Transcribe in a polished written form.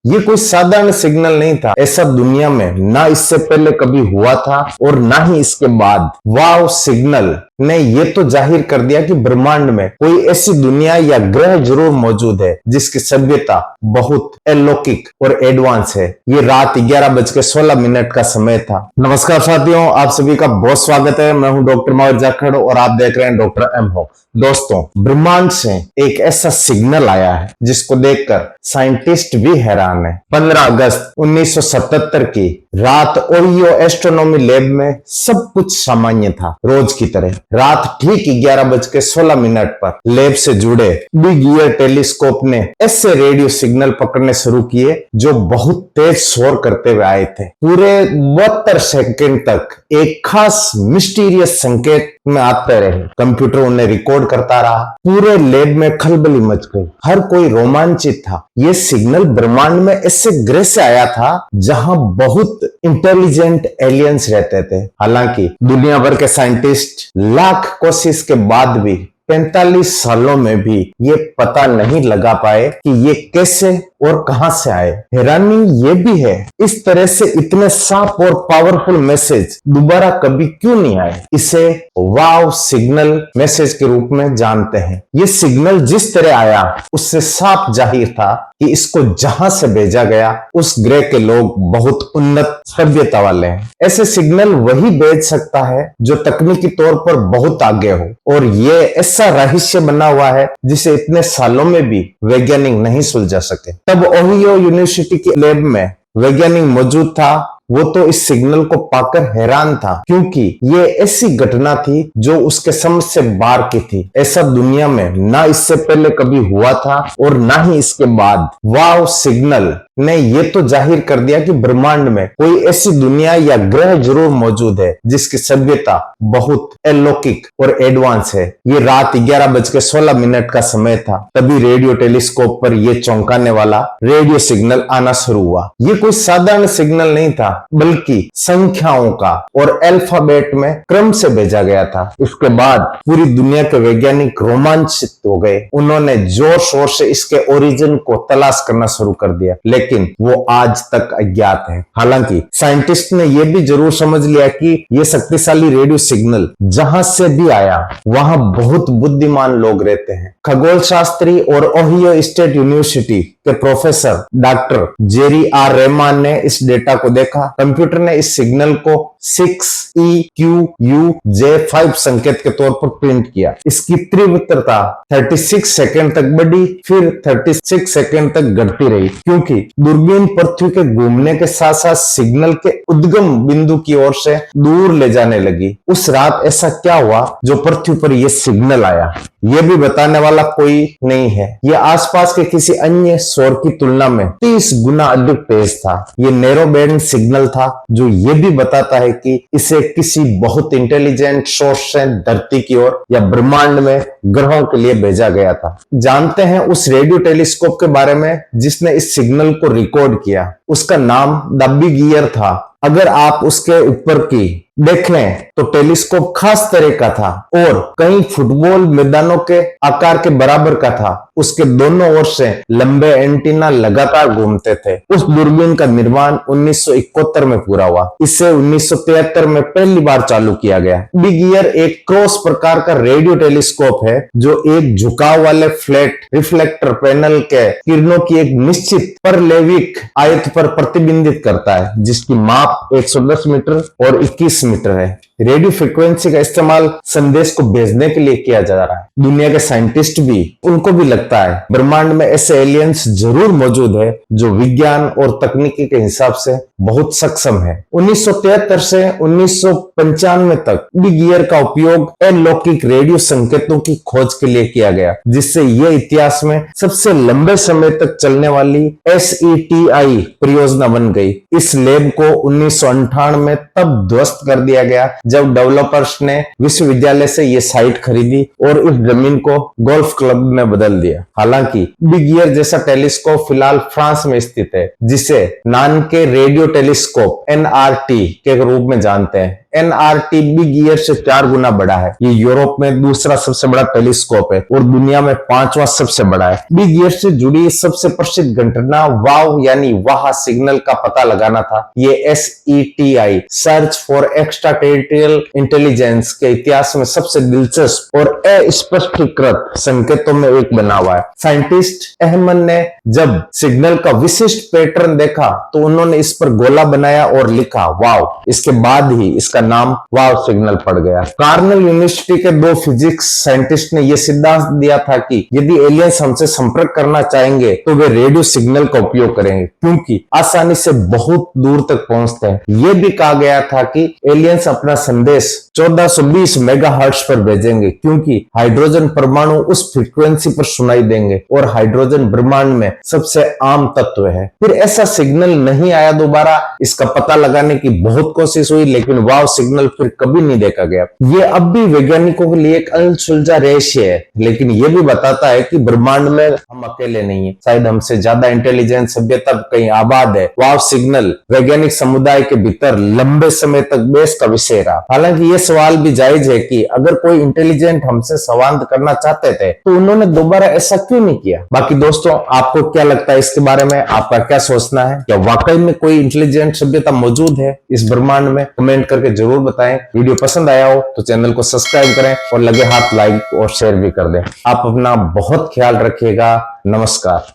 ये कोई साधारण सिग्नल नहीं था। ऐसा दुनिया में ना इससे पहले कभी हुआ था और ना ही इसके बाद। वाव सिग्नल ने ये तो जाहिर कर दिया कि ब्रह्मांड में कोई ऐसी दुनिया या ग्रह जरूर मौजूद है जिसकी सभ्यता बहुत अलौकिक और एडवांस है। ये रात 11:16 का समय था। नमस्कार साथियों, आप सभी का बहुत स्वागत है। मैं हूं डॉक्टर मावर जाखड़ और आप देख रहे हैं डॉक्टर एम हो। दोस्तों, ब्रह्मांड से एक ऐसा सिग्नल आया है जिसको देखकर साइंटिस्ट भी हैरान है। 15 अगस्त 1977 की रात ओहियो एस्ट्रोनॉमी लैब में सब कुछ सामान्य था, रोज की तरह। रात ठीक 11:16 पर लैब से जुड़े बिग ईयर टेलीस्कोप ने ऐसे रेडियो सिग्नल पकड़ने शुरू किए जो बहुत तेज शोर करते हुए आए थे। पूरे 72 सेकंड तक एक खास मिस्टीरियस संकेत में आते रहे। कंप्यूटर उन्हें रिकॉर्ड करता रहा। पूरे लैब में खलबली मच गई। हर कोई रोमांचित था। यह सिग्नल ब्रह्मांड में ऐसे ग्रह से आया था जहां बहुत इंटेलिजेंट एलियंस रहते थे। हालांकि दुनिया भर के साइंटिस्ट लाख कोशिश के बाद भी 45 सालों में भी ये पता नहीं लगा पाए कि ये कैसे और कहां से आए। हैरानी ये भी है, इस तरह से इतने साफ और पावरफुल मैसेज दोबारा कभी क्यों नहीं आए। इसे वाव सिग्नल मैसेज के रूप में जानते हैं। ये सिग्नल जिस तरह आया उससे साफ जाहिर था कि इसको जहां से भेजा गया उस ग्रह के लोग बहुत उन्नत सभ्यता वाले हैं। ऐसे सिग्नल वही भेज सकता है जो तकनीकी तौर पर बहुत आगे हो, और ये ऐसा रहस्य बना हुआ है जिसे इतने सालों में भी वैज्ञानिक नहीं सुलझा सके। तब ओहियो यूनिवर्सिटी के लैब में वैज्ञानिक मौजूद था। वो तो इस सिग्नल को पाकर हैरान था, क्योंकि ये ऐसी घटना थी जो उसके समझ से बाहर की थी। ऐसा दुनिया में ना इससे पहले कभी हुआ था और ना ही इसके बाद। वाव सिग्नल ने ये तो जाहिर कर दिया कि ब्रह्मांड में कोई ऐसी दुनिया या ग्रह जरूर मौजूद है जिसकी सभ्यता बहुत अलौकिक और एडवांस है। ये रात 11:16 का समय था। तभी रेडियो टेलीस्कोप पर यह चौंकाने वाला रेडियो सिग्नल आना शुरू हुआ। ये कोई साधारण सिग्नल नहीं था, बल्कि संख्याओं का और अल्फाबेट में क्रम से भेजा गया था। इसके बाद पूरी दुनिया के वैज्ञानिक रोमांचित हो गए। उन्होंने जोर शोर से इसके ओरिजिन को तलाश करना शुरू कर दिया, लेकिन वो आज तक अज्ञात है। हालांकि साइंटिस्ट ने यह भी जरूर समझ लिया कि यह शक्तिशाली रेडियो सिग्नल जहां से भी आया वहां बहुत बुद्धिमान लोग रहते हैं। खगोल शास्त्री और ओहियो स्टेट यूनिवर्सिटी के professor doctor Jerry R Rahman ने इस डेटा को देखा। कंप्यूटर ने इस सिग्नल को 6EQUJ5 संकेत के तौर पर प्रिंट किया। इसकी तीव्रता 36 सेकंड तक बढ़ी, फिर 36 सेकंड तक घटती रही, क्योंकि दूरबीन पृथ्वी के घूमने के साथ साथ सिग्नल के उद्गम बिंदु की ओर से दूर ले जाने लगी। उस रात ऐसा क्या हुआ जो पृथ्वी पर यह सिग्नल आया, यह भी बताने वाला कोई नहीं है। यह आसपास के किसी अन्य शोर की तुलना में 30 गुना अधिक तेज था। यह नैरो बैंड सिग्नल था जो यह भी बताता है कि इसे किसी बहुत इंटेलिजेंट सोर्स से धरती की ओर या ब्रह्मांड में ग्रहों के लिए भेजा गया था। जानते हैं उस रेडियो टेलीस्कोप के बारे में जिसने इस सिग्नल को रिकॉर्ड किया। उसका नाम द बिग ईयर था। अगर आप उसके ऊपर की देखें तो टेलीस्कोप खास तरह का था और कई फुटबॉल मैदानों के आकार के बराबर का था। उसके दोनों ओर से लंबे एंटीना लगातार घूमते थे। उस दूरबीन का निर्माण 1971 में पूरा हुआ। इसे 1973 में पहली बार चालू किया गया। बिग ईयर एक क्रॉस प्रकार का रेडियो टेलीस्कोप है जो एक झुकाव वाले फ्लैट रिफ्लेक्टर पैनल के किरणों की एक निश्चित परलेविक आयत पर प्रतिबिंबित करता है, जिसकी माप 110 मीटर और 21 मीटर है। रेडियो फ्रीक्वेंसी का इस्तेमाल संदेश को भेजने के लिए किया जा रहा है। दुनिया के साइंटिस्ट भी, उनको भी लगता है ब्रह्मांड में ऐसे एलियंस जरूर मौजूद है जो विज्ञान और तकनीकी के हिसाब से बहुत सक्षम है। 1973 से 1995 तक बिग ईयर का उपयोग अलौकिक रेडियो संकेतों की खोज के लिए किया गया, जिससे यह इतिहास में सबसे लंबे समय तक चलने वाली SETI परियोजना बन गई। इस लैब को 1998 में तब ध्वस्त कर दिया गया जब डेवलपर्स ने विश्वविद्यालय से यह साइट खरीदी और इस जमीन को गोल्फ क्लब में बदल दिया। हालांकि बिग ईयर जैसा टेलीस्कोप फिलहाल फ्रांस में स्थित है, जिसे नान के रेडियो टेलीस्कोप NRT के रूप में जानते हैं। एनआरटी बिग ईयर से 4 गुना बड़ा है। ये यूरोप में दूसरा सबसे बड़ा टेलीस्कोप है और दुनिया में 5वां सबसे बड़ा है। बिग ईयर से जुड़ी सबसे प्रसिद्ध घटना वाव यानी वाह सिग्नल का पता लगाना था। ये SETI search for extra territorial intelligence के इतिहास में सबसे दिलचस्प और अस्पष्टीकृत संकेतों में एक बना हुआ है। साइंटिस्ट अहमद ने जब सिग्नल का विशिष्ट पैटर्न देखा तो उन्होंने इस पर गोला बनाया और लिखा वाव। इसके बाद ही इसका नाम वाव सिग्नल पड़ गया। कार्नेल यूनिवर्सिटी के 2 फिजिक्स साइंटिस्ट ने यह सिद्धांत दिया था कि यदि एलियंस हमसे संपर्क करना चाहेंगे तो वे रेडियो सिग्नल का उपयोग करेंगे, क्योंकि आसानी से बहुत दूर तक पहुंचते हैं। यह भी कहा गया था कि एलियंस अपना संदेश 1420 मेगाहर्ट्ज पर भेजेंगे, क्योंकि हाइड्रोजन परमाणु उस फ्रीक्वेंसी पर सुनाई देंगे और हाइड्रोजन ब्रह्मांड में सबसे आम तत्व है। फिर ऐसा सिग्नल नहीं आया दोबारा। इसका पता लगाने की बहुत कोशिश हुई, लेकिन वाव सिग्नल फिर कभी नहीं देखा गया। ये अब भी वैज्ञानिकों के लिए एक अनसुलझा रहस्य है, लेकिन यह भी बताता है कि ब्रह्मांड में हम अकेले नहीं है। शायद हमसे ज्यादा इंटेलिजेंट सभ्यता कहीं आबाद है। वाव सिग्नल वैज्ञानिक समुदाय के भीतर लंबे समय तक बहस का विषय रहा। हालांकि यह सवाल भी जायज है कि अगर कोई इंटेलिजेंट हमसे संवाद करना चाहते थे तो उन्होंने दोबारा ऐसा क्यों नहीं किया। बाकी दोस्तों, आपको क्या लगता है इसके बारे में? आपका क्या सोचना है? क्या वाकई में कोई इंटेलिजेंट सभ्यता मौजूद है इस ब्रह्मांड में? कमेंट करके जरूर बताएं। वीडियो पसंद आया हो तो चैनल को सब्सक्राइब करें और लगे हाथ लाइक और शेयर भी कर दें। आप अपना बहुत ख्याल रखिएगा। नमस्कार।